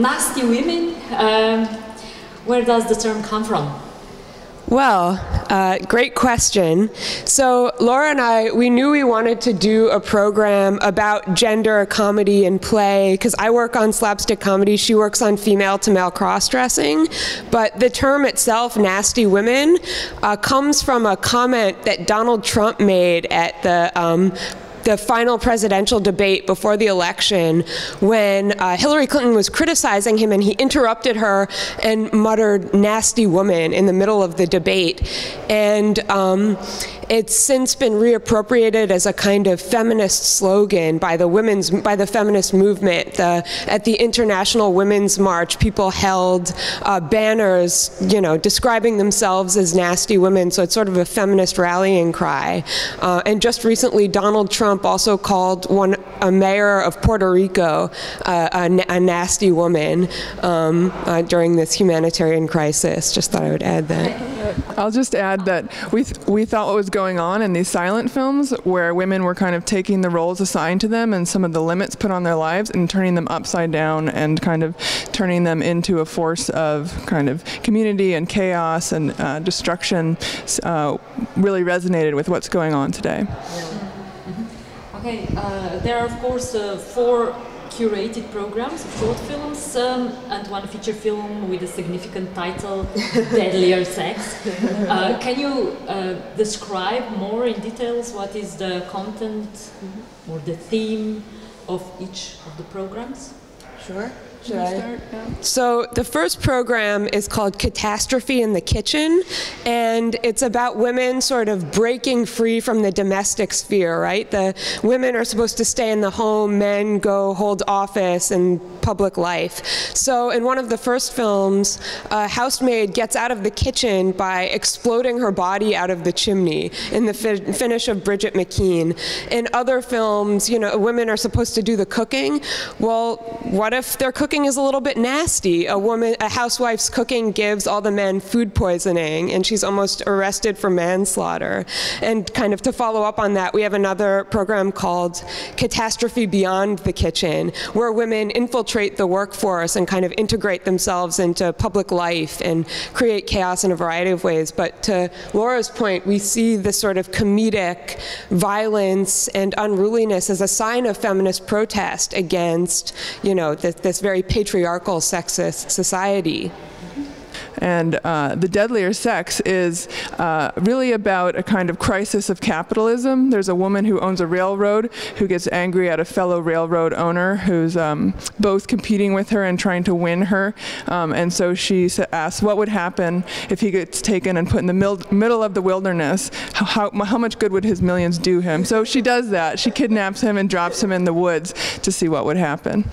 nasty women, where does the term come from? Well, great question. So Laura and I, we knew we wanted to do a program about gender, comedy, and play, because I work on slapstick comedy, she works on female-to-male cross-dressing. But the term itself, nasty women, comes from a comment that Donald Trump made at the final presidential debate before the election, when Hillary Clinton was criticizing him and he interrupted her and muttered "nasty woman" in the middle of the debate. And it's since been reappropriated as a kind of feminist slogan by the feminist movement. At the International Women's March, people held banners, describing themselves as nasty women. So it's sort of a feminist rallying cry. And just recently, Donald Trump also called a mayor of Puerto Rico a nasty woman during this humanitarian crisis. Just thought I would add that. I'll just add that we thought what was going on in these silent films, where women were kind of taking the roles assigned to them and some of the limits put on their lives and turning them upside down and kind of turning them into a force of kind of community and chaos and destruction, really resonated with what's going on today. Okay, there are of course 4 curated programs of short films and 1 feature film with a significant title, Deadlier Sex. Can you describe more in details what is the content or the theme of each of the programs? Sure. Should I start? Yeah. So the first program is called Catastrophe in the Kitchen, and it's about women sort of breaking free from the domestic sphere, right? The women are supposed to stay in the home, men go hold office and public life. So in one of the first films, a housemaid gets out of the kitchen by exploding her body out of the chimney in the finish of Bridget. In other films, women are supposed to do the cooking. Well, what if their cooking is a little bit nasty? A housewife's cooking gives all the men food poisoning, and she's almost arrested for manslaughter. And kind of to follow up on that, we have another program called Catastrophe Beyond the Kitchen, where women infiltrate the workforce and kind of integrate themselves into public life and create chaos in a variety of ways. But to Laura's point, we see this sort of comedic violence and unruliness as a sign of feminist protest against, this very patriarchal, sexist society. And the Deadlier Sex is really about a kind of crisis of capitalism. There's a woman who owns a railroad who gets angry at a fellow railroad owner who's both competing with her and trying to win her. And so she asks what would happen if he gets taken and put in the middle of the wilderness. How much good would his millions do him? So she does that. She kidnaps him and drops him in the woods to see what would happen.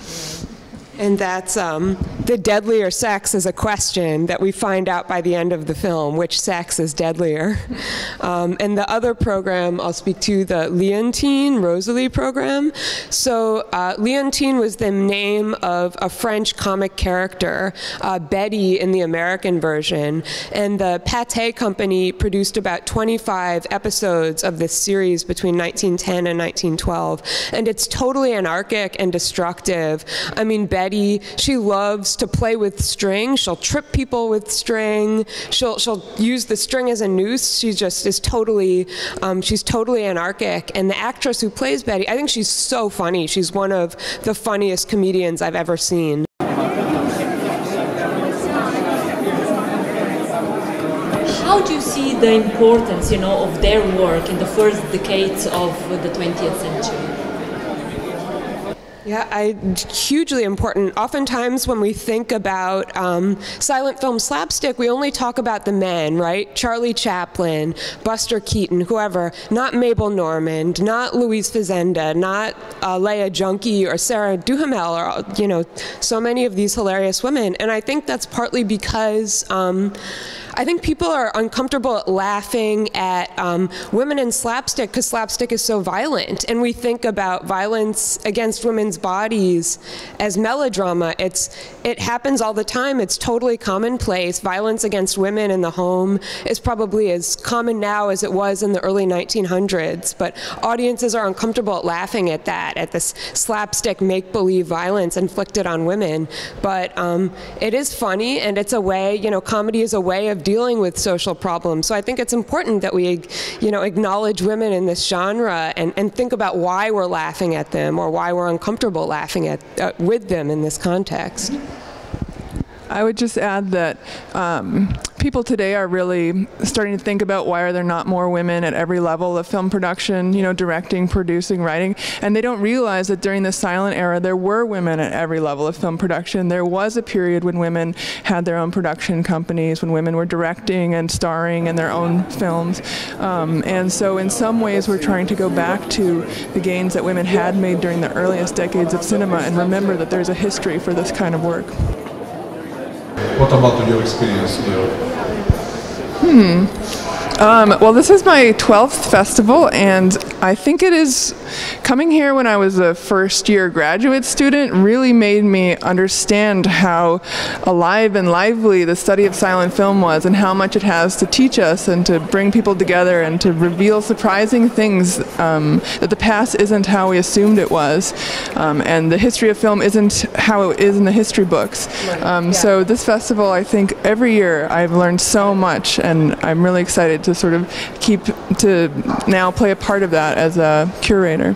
And that's the deadlier sex is a question that we find out by the end of the film, which sex is deadlier. And the other program I'll speak to, the Leontine, Rosalie program. So Leontine was the name of a French comic character, Betty in the American version. And the Pathé Company produced about 25 episodes of this series between 1910 and 1912. And it's totally anarchic and destructive. I mean, Betty, she loves to play with string. She'll trip people with string. She'll use the string as a noose. She just is totally, she's totally anarchic. And the actress who plays Betty, I think she's so funny. She's one of the funniest comedians I've ever seen. How do you see the importance, of their work in the first decades of the 20th century? Yeah, hugely important. Oftentimes when we think about silent film slapstick, we only talk about the men, right? Charlie Chaplin, Buster Keaton, whoever. Not Mabel Normand, not Louise Fazenda, not Leah Junkie or Sarah Duhamel, or so many of these hilarious women. And I think that's partly because I think people are uncomfortable at laughing at women in slapstick because slapstick is so violent. And we think about violence against women's bodies as melodrama. It happens all the time. It's totally commonplace. Violence against women in the home is probably as common now as it was in the early 1900s, but audiences are uncomfortable at laughing at that, at this slapstick make-believe violence inflicted on women. But it is funny, and it's a way, comedy is a way of dealing with social problems. So I think it's important that we, acknowledge women in this genre and think about why we're laughing at them or why we're uncomfortable laughing with them in this context. I would just add that people today are really starting to think about why are there not more women at every level of film production, directing, producing, writing, and they don't realize that during the silent era there were women at every level of film production. There was a period when women had their own production companies, when women were directing and starring in their own films, and so in some ways we're trying to go back to the gains that women had made during the earliest decades of cinema and remember that there's a history for this kind of work. What about your experience here? Well, this is my 12th festival, and I think it is coming here when I was a first-year graduate student really made me understand how alive and lively the study of silent film was and how much it has to teach us and to bring people together and to reveal surprising things that the past isn't how we assumed it was, and the history of film isn't how it is in the history books. So this festival, I think every year I've learned so much, and I'm really excited to sort of now play a part of that as a curator.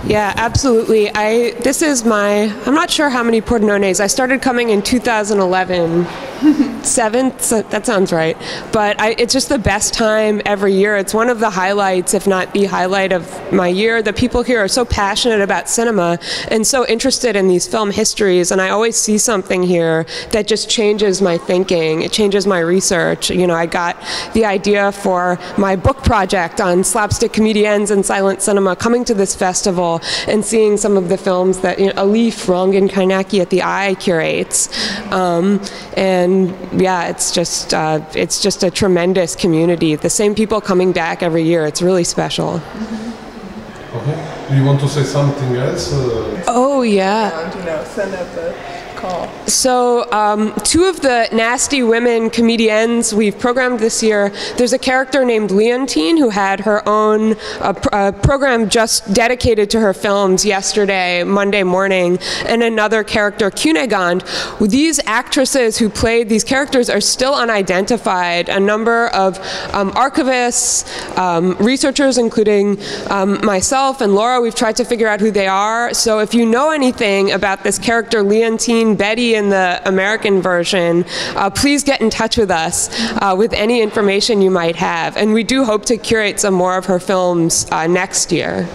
Yeah, absolutely. I'm not sure how many Portenones. I started coming in 2011. 7th, that sounds right. But it's just the best time every year. It's one of the highlights, if not the highlight of my year. The people here are so passionate about cinema and so interested in these film histories, and I always see something here that just changes my thinking. It changes my research. I got the idea for my book project on slapstick comediennes and silent cinema coming to this festival and seeing some of the films that Alif Rangan-Kainaki at the Eye curates. And yeah, it's just a tremendous community. The same people coming back every year. It's really special. Okay. Do you want to say something else? Oh yeah. Send out the call. So 2 of the nasty women comediennes we've programmed this year, there's a character named Leontine who had her own program just dedicated to her films yesterday, Monday morning, and another character, Cune. These actresses who played these characters are still unidentified. A number of archivists, researchers, including myself and Laura, we've tried to figure out who they are. So if you know anything about this character, Leontine Betty in the American version, please get in touch with us with any information you might have. And we do hope to curate some more of her films next year.